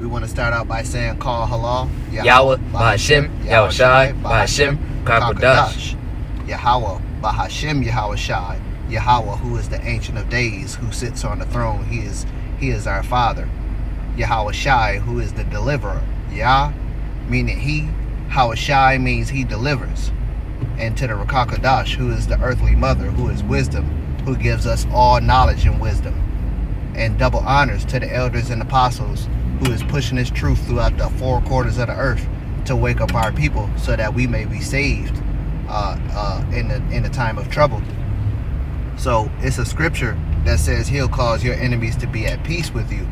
We want to start out by saying Call Halal, Yahweh, Bahashim, Yahushai, Bahashim, Kakodash. Yahweh, Bahashim, Yahushai. Yahweh, who is the Ancient of Days, who sits on the throne. He is our Father. Yahushai, who is the Deliverer. Yah, meaning He. Yahushai means He delivers. And to the Kakodash, who is the earthly mother, who is wisdom, who gives us all knowledge and wisdom. And double honors to the elders and apostles, who is pushing His truth throughout the four quarters of the earth to wake up our people so that we may be saved in the time of trouble. So it's a scripture that says He'll cause your enemies to be at peace with you.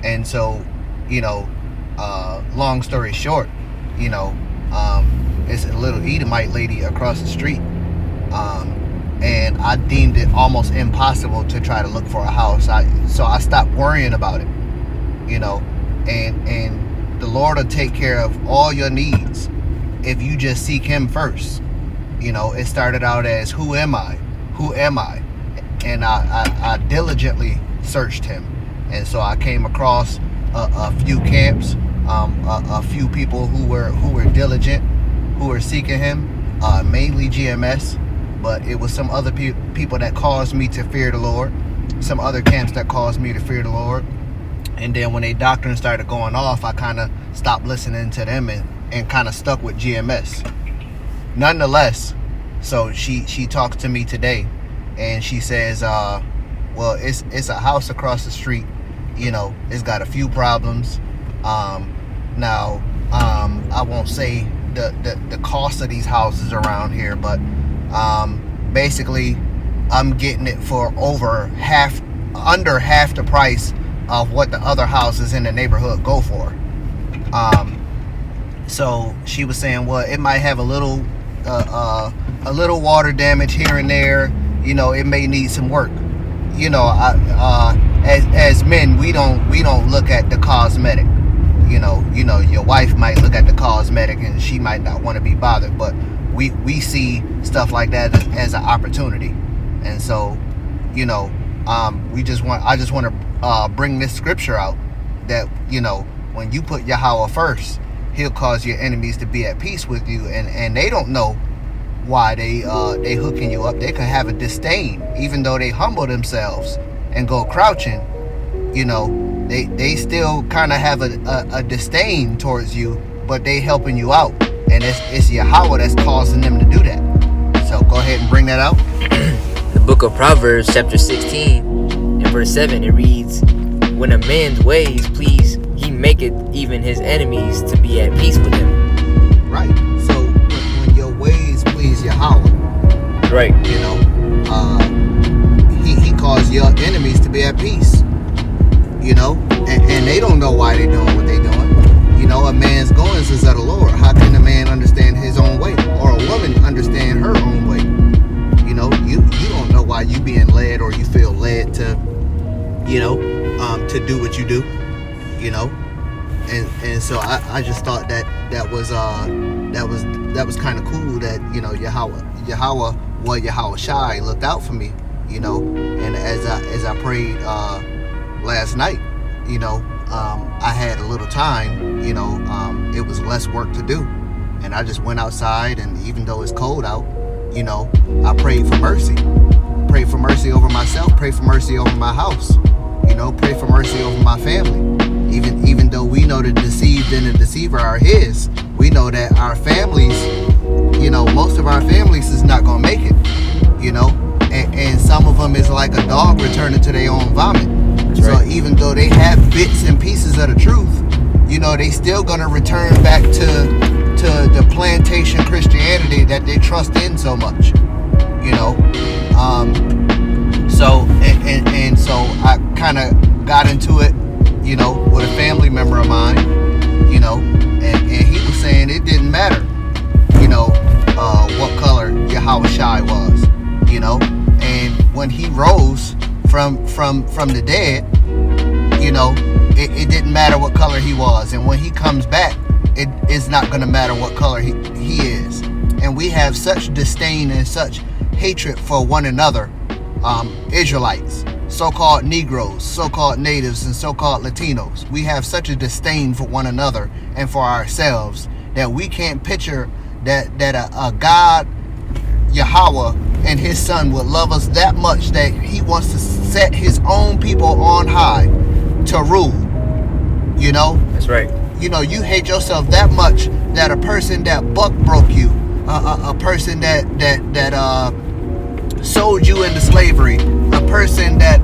And so, long story short, it's a little Edomite lady across the street. And I deemed it almost impossible to try to look for a house. So I stopped worrying about it, and the Lord will take care of all your needs if you just seek Him first. It started out as, who am I? Who am I? And I diligently searched Him. And so I came across a few camps, a few people who were diligent, who were seeking Him, mainly GMS. But it was some other people that caused me to fear the Lord. Some other camps that caused me to fear the Lord. And then when their doctrine started going off, I kind of stopped listening to them and kind of stuck with GMS. Nonetheless, so she talks to me today, and she says, well, it's a house across the street. It's got a few problems. Now, I won't say the cost of these houses around here, but basically I'm getting it for under half the price of what the other houses in the neighborhood go for. So she was saying, well, it might have a little water damage here and there. It may need some work. As men, we don't look at the cosmetic. Your wife might look at the cosmetic and she might not want to be bothered, but we see stuff like that as an opportunity. And so, I just want to bring this scripture out that, when you put Yahweh first, He'll cause your enemies to be at peace with you, and they don't know why they hooking you up. They can have a disdain, even though they humble themselves and go crouching. They still kind of have a disdain towards you, but they helping you out, and it's Yahweh that's causing them to do that. So go ahead and bring that out. The book of Proverbs, chapter 16, and verse 7, it reads, when a man's ways please, he maketh even his enemies to be at peace with him. Right. So when your ways please Yahweh, right, he caused your enemies to be at peace. And they don't know why they're doing what they're doing. A man's goings is of the Lord. How can a man understand his own way, or a woman understand her own way? You don't know why you being led, or you feel led to, to do what you do. And so I just thought that was kind of cool that Yahweh, well, Yahushai looked out for me. And as I prayed last night, I had a little time, it was less work to do. And I just went outside, and even though it's cold out, I prayed for mercy. Pray for mercy over myself, pray for mercy over my house, pray for mercy over my family. Even though we know the deceived and the deceiver are His, we know that our families, most of our families is not going to make it, and some of them is like a dog returning to their own vomit. So even though they have bits and pieces of the truth, they still gonna return back to the plantation Christianity that they trust in so much. So I kind of got into it, with a family member of mine, and he was saying it didn't matter, what color Yahushai was, and when He rose from the dead, it didn't matter what color He was, and when He comes back, it's not going to matter what color he is. And we have such disdain and such hatred for one another, Israelites. so-called Negroes, so-called natives, and so-called Latinos. We have such a disdain for one another and for ourselves that we can't picture that a God, Yahweh, and his son would love us that much that he wants to set his own people on high to rule. You know? That's right. You know, you hate yourself that much that a person that buck broke you, a person that sold you into slavery, a person that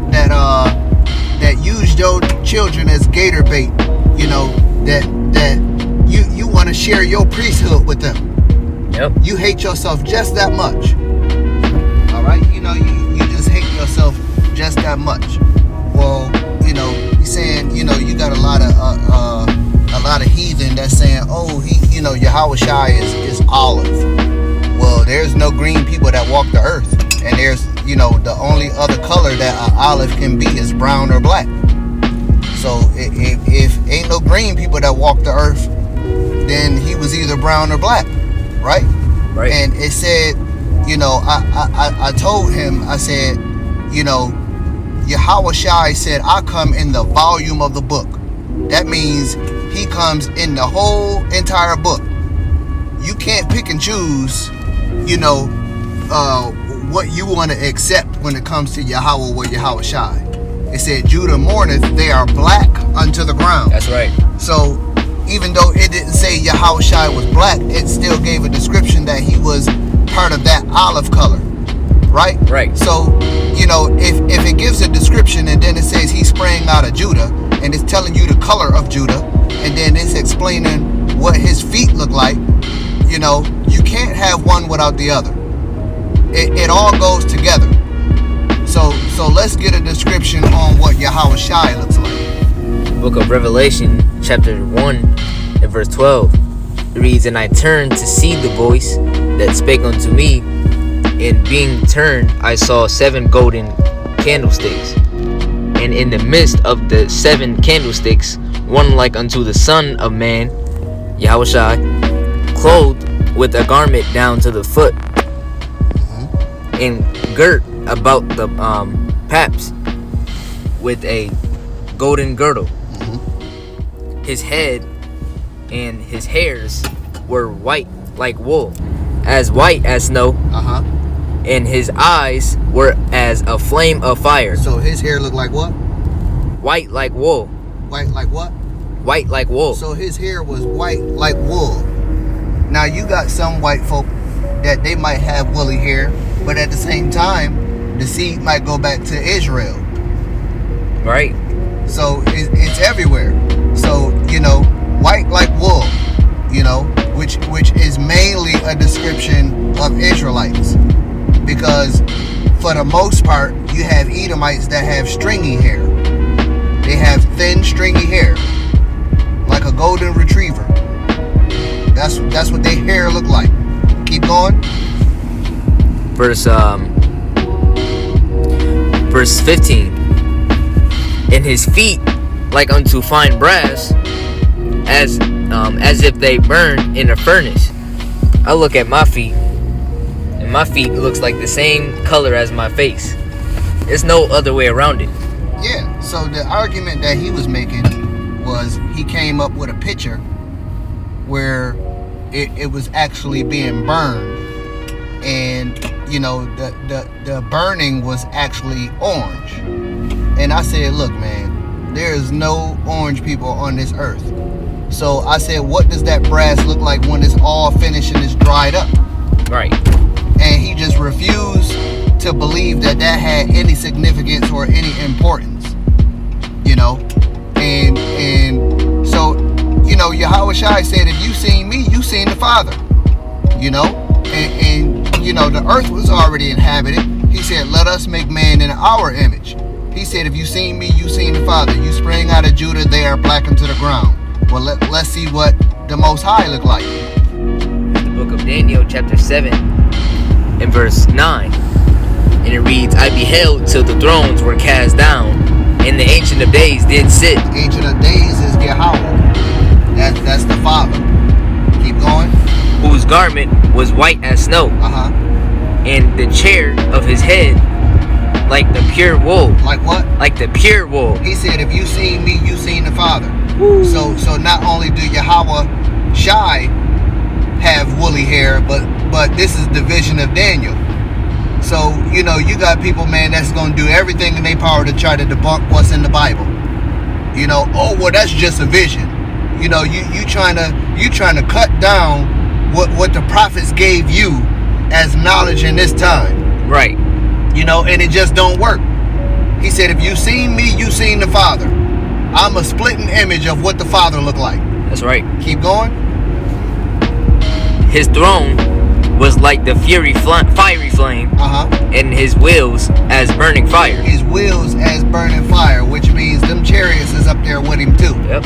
used your children as gator bait, you know, that you want to share your priesthood with them. Yep. You hate yourself just that much. All right, you know, you just hate yourself just that much. Well, you know, he's saying, you know, you got a lot of heathen that's saying, oh, you know, Yahweh Shai is olive. Well, there's no green people that walk the earth, and there's, you know, the only other color that an olive can be is brown or black. So if ain't no green people that walk the earth, then he was either brown or black, right? Right. And it said, you know, I told him, I said, you know, Yahweh Shai said, I come in the volume of the book. That means he comes in the whole entire book. You can't pick and choose, you know, what you want to accept when it comes to Yahweh or Yahweh Shai. It said, Judah mourneth, they are black unto the ground. That's right. So even though it didn't say Yahweh Shai was black, it still gave a description that he was part of that olive color, right? Right. So, you know, if it gives a description and then it says he sprang out of Judah, and it's telling you the color of Judah, and then it's explaining what his feet look like, you know, you can't have one without the other. It all goes together. So let's get a description on what Yahweh Shai looks like. Book of Revelation, chapter 1, and verse 12. It reads, And I turned to see the voice that spake unto me, and being turned, I saw 7 golden candlesticks. And in the midst of the 7 candlesticks, one like unto the Son of Man, Yahweh Shai, clothed with a garment down to the foot, and girt about the paps with a golden girdle. His head and his hairs were white like wool, as white as snow. And his eyes were as a flame of fire. So his hair looked like what? White like wool. White like what? White like wool. So his hair was white like wool. Now you got some white folk that they might have woolly hair, but at the same time, the seed might go back to Israel. Right. So it's everywhere. So, you know, white like wool, you know, which is mainly a description of Israelites. Because for the most part, you have Edomites that have stringy hair. They have thin, stringy hair, like a golden retriever. That's what their hair look like. Keep going. Verse 15. And his feet like unto fine brass, as if they burn in a furnace. I look at my feet, and my feet looks like the same color as my face. There's no other way around it. Yeah, so the argument that he was making was he came up with a picture where it was actually being burned, and you know the burning was actually orange. And I said, look, man, there is no orange people on this earth. So I said, what does that brass look like when it's all finished and it's dried up? Right. And he just refused to believe that had any significance or any importance, you know. And so, you know, Yahweh Shai said, if you seen me, you seen the Father, you know. And you know, the earth was already inhabited. He said, let us make man in our image. He said, if you seen me, you seen the Father. You sprang out of Judah, they are blackened to the ground. Well, let's see what the Most High look like. The book of Daniel, chapter 7, and verse 9. And it reads, I beheld till the thrones were cast down, and the Ancient of Days did sit. The Ancient of Days is Yahweh. That's the Father. Keep going. Whose garment was white as snow. Uh-huh. And the chair of his head like the pure wool. Like what? Like the pure wool. He said, if you seen me, you seen the Father. Woo. So not only do Yahweh Shai have woolly hair, but this is the vision of Daniel. So, you know, you got people, man, that's going to do everything in their power to try to debunk what's in the Bible. You know, oh, well, that's just a vision. You know, you trying to cut down what the prophets gave you as knowledge in this time. Right. You know, and it just don't work. He said, if you seen me, you seen the Father. I'm a splitting image of what the Father looked like. That's right. Keep going. His throne was like the fiery flame, and his wheels as burning fire. His wheels as burning fire, which means them chariots is up there with him too. Yep.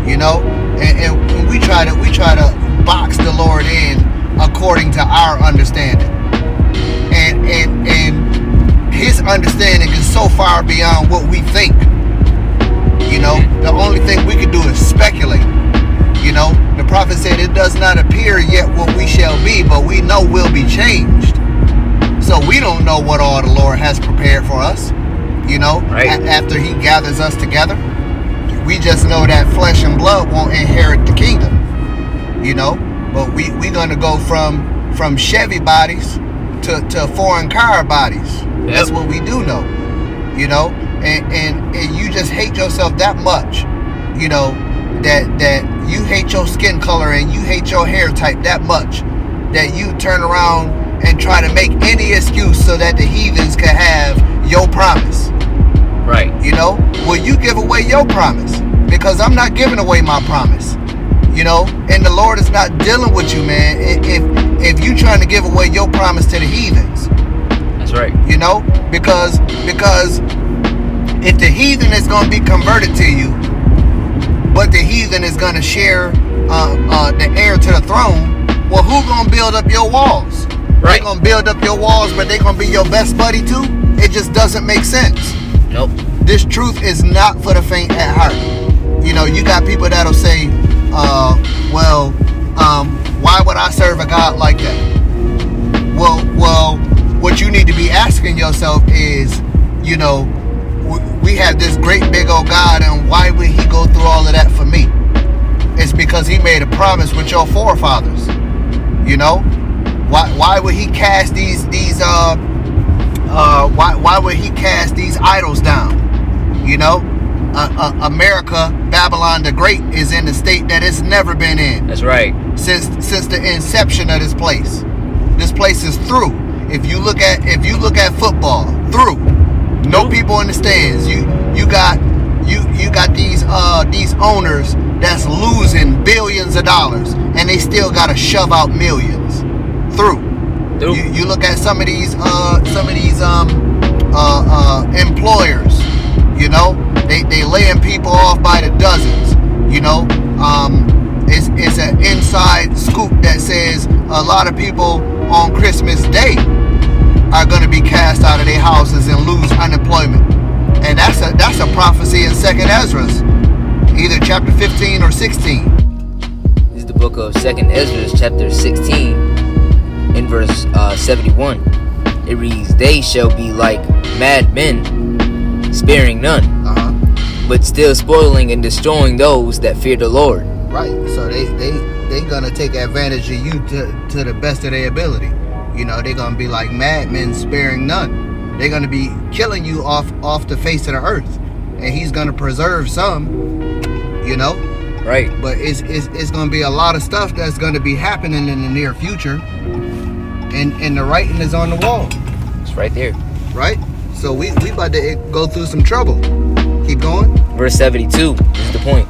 You know, and we try to box the Lord in according to our understanding, and his understanding is so far beyond what we think. You know, the only thing we can do is speculate. You know, the prophet said it does not appear yet what we shall be, but we know we'll be changed. So we don't know what all the Lord has prepared for us, you know, right. After he gathers us together. We just know that flesh and blood won't inherit the kingdom, you know, but we gonna go from Chevy bodies to foreign car bodies. Yep. That's what we do know, you know, and you just hate yourself that much, you know, that you hate your skin color and you hate your hair type that much that you turn around and try to make any excuse so that the heathens can have your promise. Right. You know, will you give away your promise? Because I'm not giving away my promise. You know, and the Lord is not dealing with you, man. If you trying to give away your promise to the heathens. That's right. You know, because if the heathen is going to be converted to you, but the heathen is going to share the heir to the throne, well, who going to build up your walls? Right. They going to build up your walls, but they going to be your best buddy too? It just doesn't make sense. Nope. This truth is not for the faint at heart. You know, you got people that'll say, why would I serve a God like that? Well, what you need to be asking yourself is, you know, we have this great big old God, and why would he go through all of that for me? It's because he made a promise with your forefathers. You know, why would he cast why would he cast these idols down? You know, America, Babylon the Great, is in the state that it's never been in. That's right. Since the inception of this place. This place is through. If you look at football, through. No people in the stands. You got these owners that's losing billions of dollars, and they still gotta shove out millions. Through. You look at some of these employers, you know, they laying people off by the dozens, you know. It's an inside scoop that says a lot of people on Christmas Day are going to be cast out of their houses and lose unemployment, and that's a prophecy in 2nd Ezra, either chapter 15 or 16. This is the book of 2nd Ezra, chapter 16, in verse 71. It reads, "They shall be like mad men, sparing none, but still spoiling and destroying those that fear the Lord." Right. So they gonna take advantage of you to the best of their ability. You know, they're gonna be like madmen, sparing none. They're gonna be killing you off the face of the earth, and he's gonna preserve some. You know. Right. But it's gonna be a lot of stuff that's gonna be happening in the near future, and the writing is on the wall. It's right there. Right. So we about to go through some trouble. Keep going. Verse 72 is the point.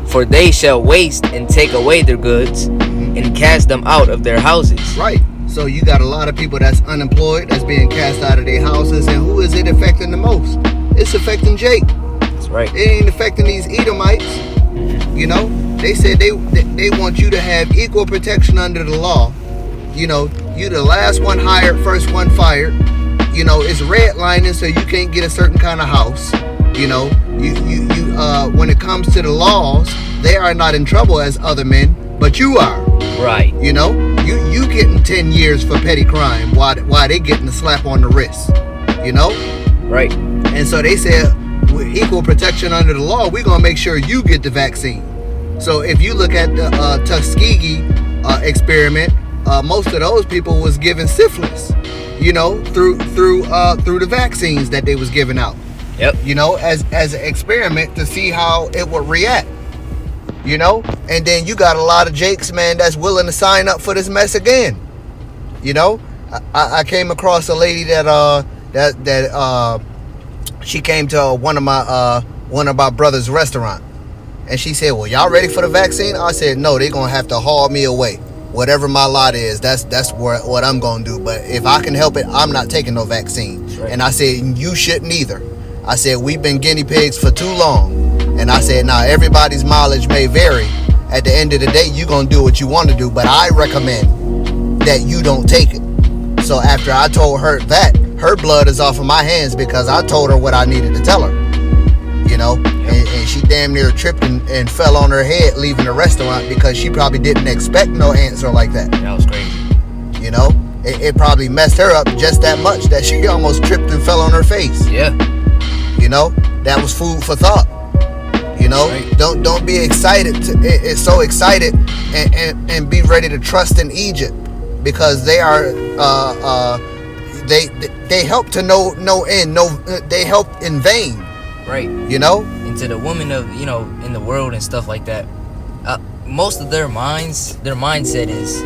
"For they shall waste and take away their goods, and cast them out of their houses." Right. So you got a lot of people that's unemployed, that's being cast out of their houses, and who is it affecting the most? It's affecting Jake. That's right. It ain't affecting these Edomites. You know, they said they want you to have equal protection under the law. You know, you the last one hired, first one fired. You know, it's redlining, so you can't get a certain kind of house. You know, you when it comes to the laws, they are not in trouble as other men, but you are. Right. You know, you getting 10 years for petty crime, while they getting a slap on the wrist. You know? Right. And so they said, with equal protection under the law, we're going to make sure you get the vaccine. So if you look at the Tuskegee experiment, most of those people was given syphilis, you know, through the vaccines that they was giving out. Yep. You know, as an experiment to see how it would react. You know, and then you got a lot of jakes, man, that's willing to sign up for this mess again. You know, I came across a lady that she came to one of my brother's restaurant, and she said, "Well, y'all ready for the vaccine?" I said, "No, they're gonna have to haul me away. Whatever my lot is, that's what I'm gonna do. But if I can help it, I'm not taking no vaccine." Right. And I said, "You shouldn't either." I said, "We've been guinea pigs for too long." And I said, "Now everybody's mileage may vary. At the end of the day, you're gonna do what you want to do, but I recommend that you don't take it." So after I told her that, her blood is off of my hands because I told her what I needed to tell her. You know, and she damn near tripped and fell on her head leaving the restaurant because she probably didn't expect no answer like that. That was crazy. You know, it probably messed her up just that much that she almost tripped and fell on her face. Yeah. You know, that was food for thought. You know, right. Don't be excited. It's so excited and be ready to trust in Egypt because they are they help to no end. They help in vain. Right. You know. And to the women of in the world and stuff like that, most of their mindset is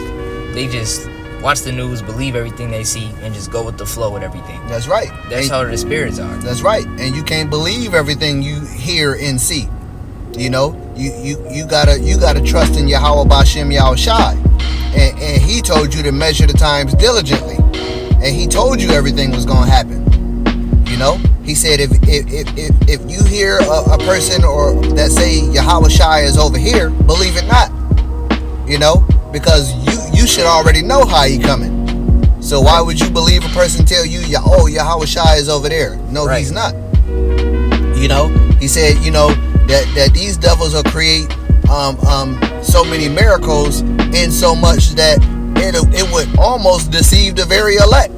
they just watch the news, believe everything they see, and just go with the flow with everything. That's right. That's how the spirits are. That's right. And you can't believe everything you hear and see. You know, you gotta trust in Yahweh Bashem Yahushai, and He told you to measure the times diligently, and He told you everything was gonna happen. You know, He said if you hear a person or that say Yahushai is over here, believe it not. You know, because you should already know how He coming. So why would you believe a person tell you Yahushai is over there? No, right. He's not. You know, He said that these devils will create so many miracles in so much that it would almost deceive the very elect.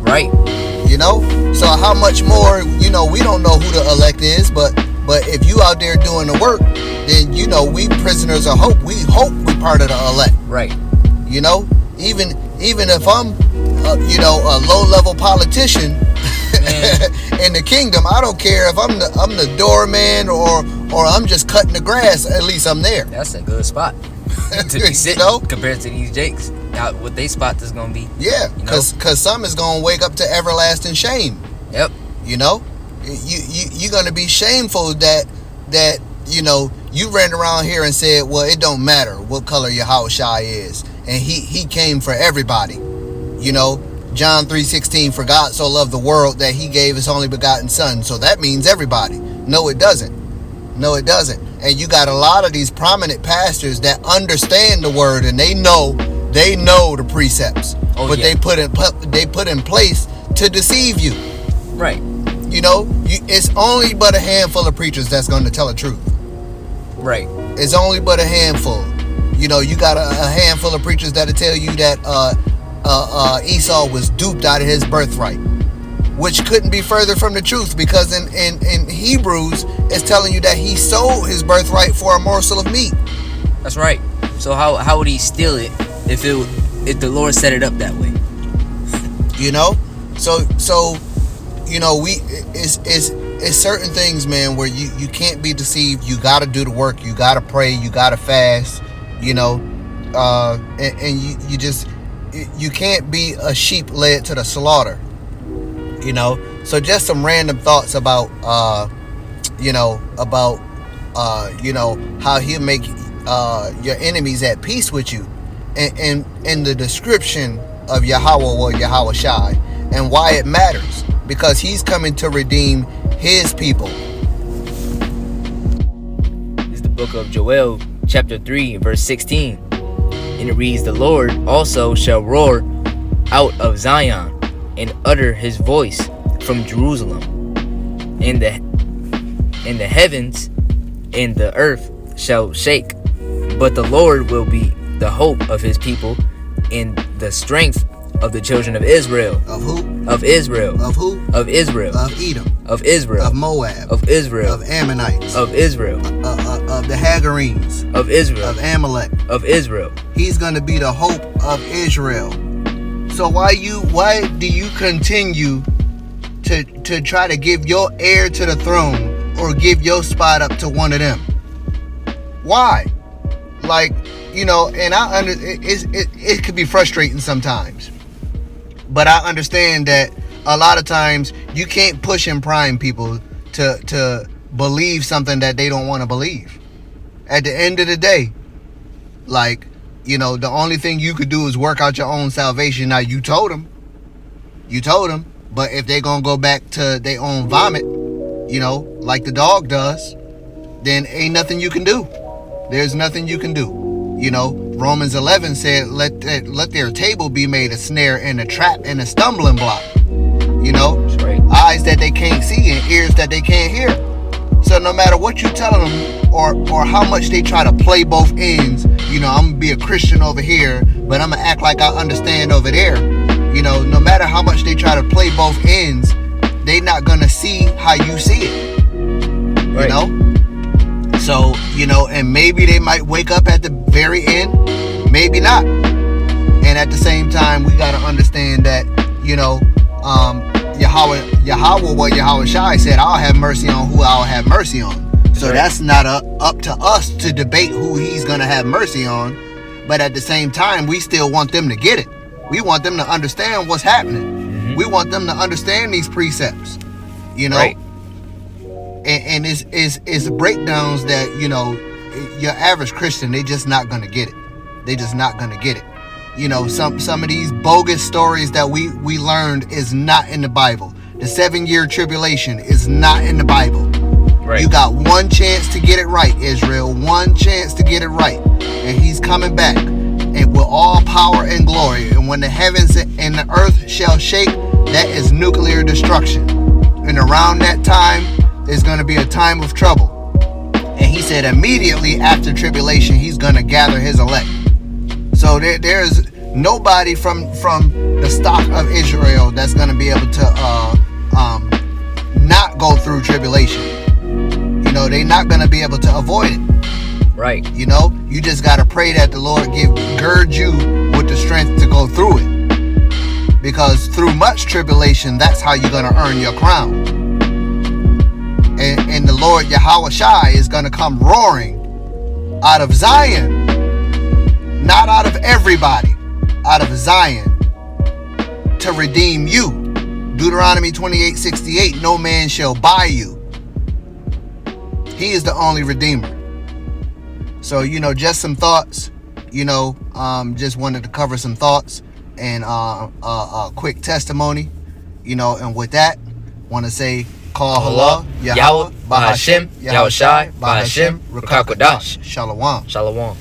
Right. You know? So how much more, we don't know who the elect is, but if you out there doing the work, then we prisoners of hope. We hope we part of the elect. Right. You know? Even if I'm a low-level politician in the kingdom, I don't care if I'm the doorman or I'm just cutting the grass. At least I'm there. That's a good spot to be sitting compared to these jakes. What they spot is gonna be. Yeah, because some is gonna wake up to everlasting shame. Yep. You know, you're gonna be shameful that you ran around here and said, well, it don't matter what color your Yahushai is, and he came for everybody. You know, John 3:16, for God so loved the world that He gave His only begotten Son. So that means everybody. No, it doesn't. No, it doesn't. And you got a lot of these prominent pastors that understand the word and they know the precepts, but they put in place to deceive you. Right. You know, it's only but a handful of preachers that's going to tell the truth. Right. It's only but a handful. You know, you got a handful of preachers that'll tell you that Esau was duped out of his birthright, which couldn't be further from the truth, because in Hebrews it's telling you that he sold his birthright for a morsel of meat. That's right. So how would he steal it if the Lord set it up that way? You know, so it's certain things, man, where you can't be deceived. You got to do the work. You got to pray. You got to fast. You know, and you can't be a sheep led to the slaughter. You know, so just some random thoughts about how He'll make your enemies at peace with you, and in the description of Yahweh or Yahushai, and why it matters, because He's coming to redeem His people. This is the book of Joel, chapter 3, verse 16, and it reads, "The Lord also shall roar out of Zion, and utter His voice from Jerusalem, and the heavens and the earth shall shake, but the Lord will be the hope of His people and the strength of the children of Israel. Of who? Of Israel. Of who? Of Israel. Of Edom. Of Israel. Of Moab. Of Israel. Of Ammonites. Of Israel. Of the Hagarenes. Of Israel. Of Amalek. Of Israel. He's going to be the hope of Israel. So why do you continue to try to give your heir to the throne or give your spot up to one of them? Why? Like, you know, and it could be frustrating sometimes, but I understand that a lot of times you can't push and prime people to believe something that they don't want to believe. At the end of the day, like, you know, the only thing you could do is work out your own salvation. Now, you told them, but if they're going to go back to their own vomit, you know, like the dog does, then ain't nothing you can do. There's nothing you can do. You know, Romans 11 said, let their table be made a snare and a trap and a stumbling block. You know, That's right. Eyes that they can't see and ears that they can't hear. So no matter what you tell them or how much they try to play both ends, you know, I'm going to be a Christian over here, but I'm going to act like I understand over there. You know, no matter how much they try to play both ends, they not going to see how you see it. Right. You know? So, you know, and maybe they might wake up at the very end, maybe not. And at the same time, we got to understand that, you know, Yahweh, what Yahweh Shai said, I'll have mercy on who I'll have mercy on. So that's not up to us to debate who he's going to have mercy on. But at the same time, we still want them to get it. We want them to understand what's happening. Mm-hmm. We want them to understand these precepts, you know. Right. And it's breakdowns that, you know, your average Christian, they just not going to get it. They just not going to get it. You know, some of these bogus stories that we learned is not in the Bible. The 7-year tribulation is not in the Bible. Right. You got one chance to get it right, Israel. One chance to get it right. And he's coming back. And with all power and glory. And when the heavens and the earth shall shake, that is nuclear destruction. And around that time, there's going to be a time of trouble. And he said immediately after tribulation, he's going to gather his elect. So there's nobody from the stock of Israel that's going to be able to not go through tribulation. You know, they're not going to be able to avoid it. Right. You know, you just got to pray that the Lord gird you with the strength to go through it. Because through much tribulation, that's how you're going to earn your crown. And the Lord Yahweh Shai is going to come roaring out of Zion. Not out of everybody, out of Zion, to redeem you. Deuteronomy 28:68, no man shall buy you. He is the only redeemer. So, you know, just some thoughts, you know, just wanted to cover some thoughts and a quick testimony, you know, and with that, want to say, Call Allah, Yahweh, Bahashem, Yahweh Shai, Bahashem, Rukakwadash. Shalom. Shalom.